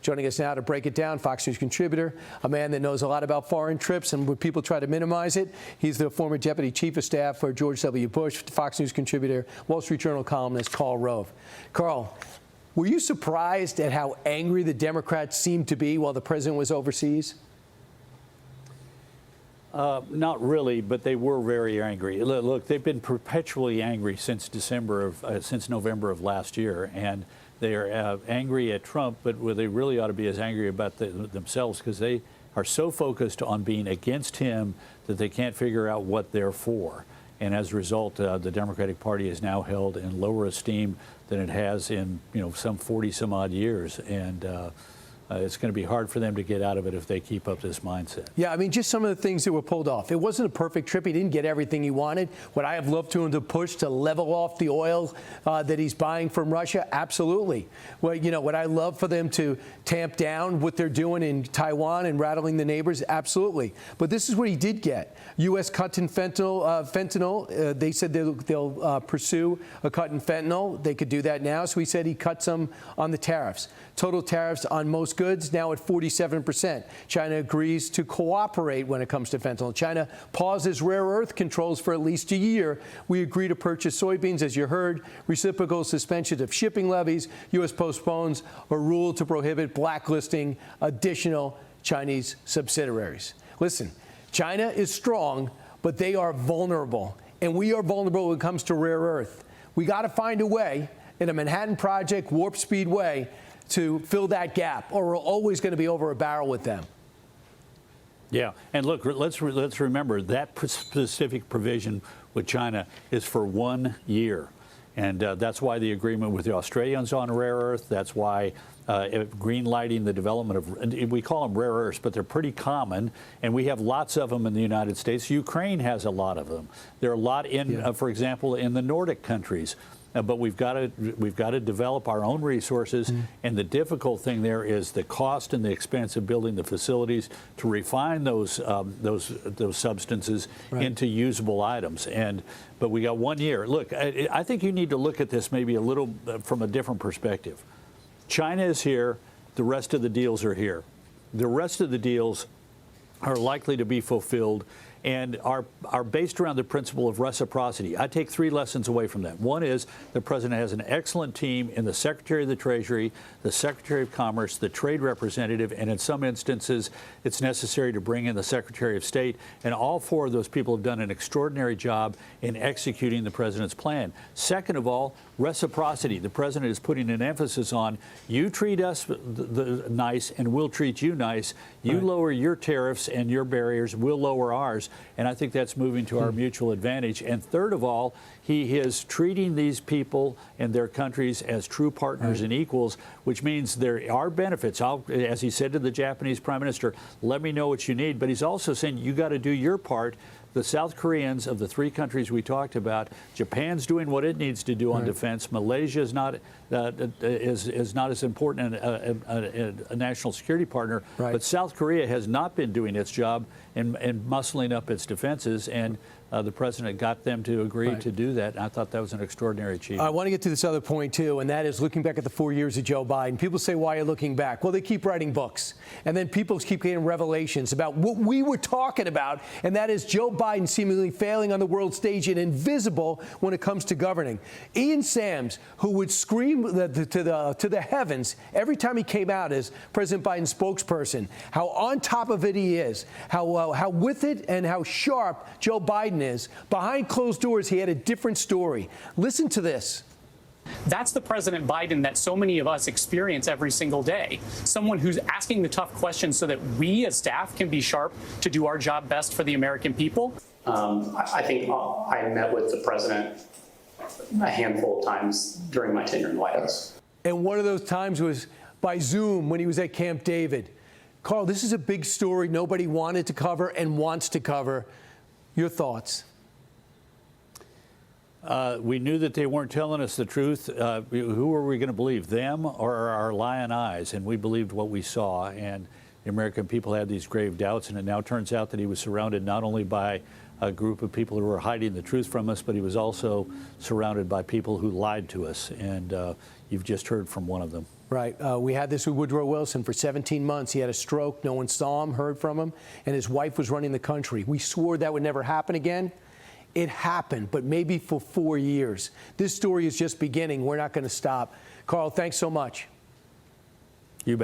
Joining us now to break it down, Fox News contributor, a man that knows a lot about foreign trips and when people try to minimize it. He's the former Deputy Chief of Staff for George W. Bush, Fox News contributor, Wall Street Journal columnist Karl Rove. Karl, were you surprised at how angry the Democrats seemed to be while the president was overseas? Not really, but they were very angry. Look, they've been perpetually angry since November of last year, and they are angry at Trump, but they really ought to be as angry about themselves, because they are so focused on being against him that they can't figure out what they're for. And as a result, the Democratic Party is now held in lower esteem than it has in some 40 some odd years, and it's going to be hard for them to get out of it if they keep up this mindset. Yeah, I mean, just some of the things that were pulled off. It wasn't a perfect trip. He didn't get everything he wanted. Would I have loved him to push to level off the oil that he's buying from Russia? Absolutely. Well, would I love for them to tamp down what they're doing in Taiwan and rattling the neighbors? Absolutely. But this is what he did get. U.S. cut in fentanyl. They said they'll pursue a cut in fentanyl. They could do that now. So he said he cut some on the tariffs. Total tariffs on most goods now at 47%. China agrees to cooperate when it comes to fentanyl. China pauses rare earth controls for at least a year. We agree to purchase soybeans, as you heard. Reciprocal suspension of shipping levies. U.S. postpones a rule to prohibit blacklisting additional Chinese subsidiaries. Listen, China is strong, but they are vulnerable. And we are vulnerable when it comes to rare earth. We got to find a way in a Manhattan Project warp speed way to fill that gap, or we're always going to be over a barrel with them. Yeah, and look, let's remember that specific provision with China is for 1 year. And that's why the agreement with the Australians on rare earth, that's why green lighting the development of, we call them rare earths, but they're pretty common, and we have lots of them in the United States. Ukraine has a lot of them. There are a lot in, for example, in the Nordic countries. But we've got to develop our own resources, and the difficult thing there is the cost and the expense of building the facilities to refine those substances into usable items. But we got 1 year. Look, I think you need to look at this maybe a little from a different perspective. China is here. The rest of the deals are here. The rest of the deals are likely to be fulfilled and are based around the principle of reciprocity. I take 3 lessons away from that. One is the president has an excellent team in the Secretary of the Treasury, the Secretary of Commerce, the Trade Representative, and in some instances, it's necessary to bring in the Secretary of State. And all 4 of those people have done an extraordinary job in executing the president's plan. Second of all, reciprocity. The president is putting an emphasis on you treat us nice and we'll treat you nice. You lower your tariffs and your barriers, we'll lower ours. And I think that's moving to our mutual advantage. And third of all, he is treating these people and their countries as true partners and equals, which means there are benefits. As he said to the Japanese Prime Minister, let me know what you need. But he's also saying you got to do your part. The South Koreans of the 3 countries we talked about, Japan's doing what it needs to do on defense. Malaysia is not as important a national security partner, but South Korea has not been doing its job in muscling up its defenses, and the president got them to agree to do that. And I thought that was an extraordinary achievement. I want to get to this other point, too, and that is looking back at the 4 years of Joe Biden. People say, why are you looking back? Well, they keep writing books, and then people keep getting revelations about what we were talking about, and that is Joe Biden seemingly failing on the world stage and invisible when it comes to governing. Ian Sams, who would scream to the heavens every time he came out as President Biden's spokesperson, how on top of it he is, how with it and how sharp Joe Biden is. Behind closed doors, he had a different story. Listen to this. That's the President Biden that so many of us experience every single day. Someone who's asking the tough questions so that we as staff can be sharp to do our job best for the American people. I think I met with the president a handful of times during my tenure in the White House. And one of those times was by Zoom when he was at Camp David. Karl, this is a big story nobody wanted to cover and wants to cover. Your thoughts? We knew that they weren't telling us the truth. Who were we going to believe, them or our lion eyes? And we believed what we saw. And the American people had these grave doubts. And it now turns out that he was surrounded not only by a group of people who were hiding the truth from us, but he was also surrounded by people who lied to us. And you've just heard from one of them. Right. We had this with Woodrow Wilson for 17 months. He had a stroke. No one saw him, heard from him, and his wife was running the country. We swore that would never happen again. It happened, but maybe for 4 years. This story is just beginning. We're not going to stop. Karl, thanks so much. You bet.